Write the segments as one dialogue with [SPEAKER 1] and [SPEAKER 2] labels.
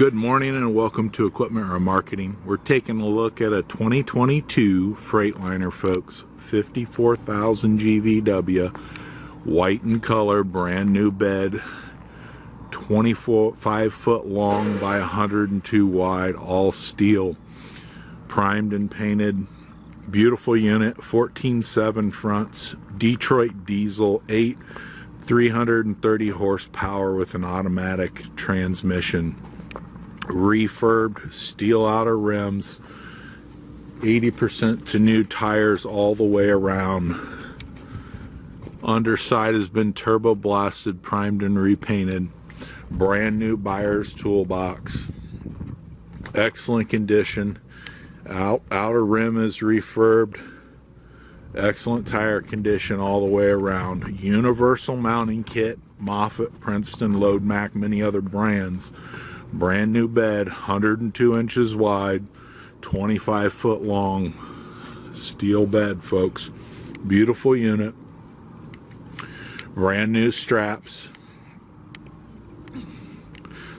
[SPEAKER 1] Good morning and welcome to Equipment Remarketing. We're taking a look at a 2022 Freightliner, folks. 54,000 GVW, white in color, brand new bed, 5 foot long by 102 wide, all steel, primed and painted. Beautiful unit, 14.7 fronts, Detroit diesel, 330 horsepower with an automatic transmission. Refurbed, steel outer rims, 80% to new tires all the way around. Underside has been turbo blasted, primed and repainted. Brand new buyer's toolbox. Excellent condition. Outer rim is refurbed. Excellent tire condition all the way around. Universal mounting kit, Moffett, Princeton, Load Mac, many other brands. Brand new bed, 102 inches wide, 25 foot long, steel bed, folks. Beautiful unit. Brand new straps.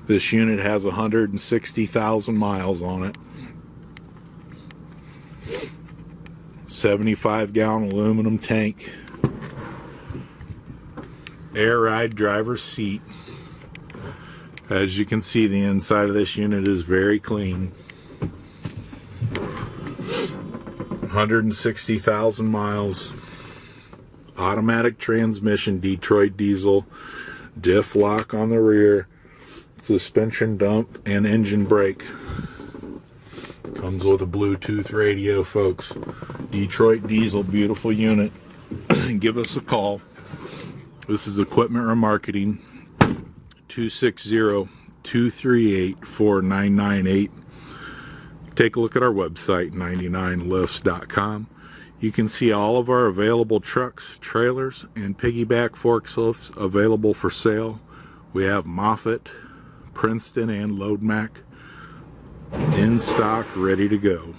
[SPEAKER 1] This unit has 160,000 miles on it. 75-gallon aluminum tank. Air Ride driver's seat. As you can see, the inside of this unit is very clean. 160,000 miles. Automatic transmission, Detroit diesel. Diff lock on the rear. Suspension dump and engine brake. Comes with a Bluetooth radio, folks. Detroit diesel, beautiful unit. Give us a call. This is Equipment Remarketing. 260-238-4998. Take a look at our website, 99lifts.com. You can see all of our available trucks, trailers, and piggyback forklifts available for sale. We have Moffett, Princeton, and Load Mac in stock, ready to go.